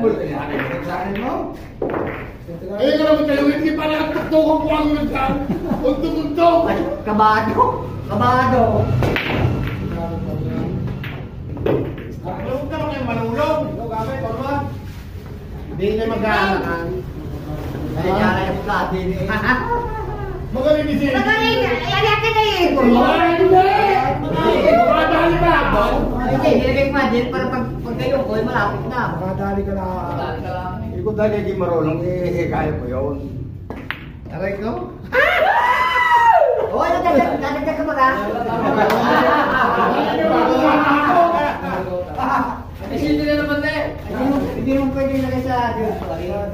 Sa akin mo? Eh, ka naman kayo, hindi pa nakatutukan ko ang nagkaan. Unto-unto. Kabado. Kabado. Huwag ka naman manulong. Ikaw gamit, Orman. Hindi na mag-aanakan. Ay, kaya yung katin eh. Magaling ni Sir. Magaling! Ay, alak ka na eh! Hindi! Makadali ka! Hindi, nilagay ko din para pag kayo ko, malapit na. Makadali ka na. Makadali ka lang. Hindi ko dali di marunong, kaya ko yun. Aray ko? Oo, dadagdag ka ba ka? Hindi na naman eh. Hindi mo pwede nilagay sa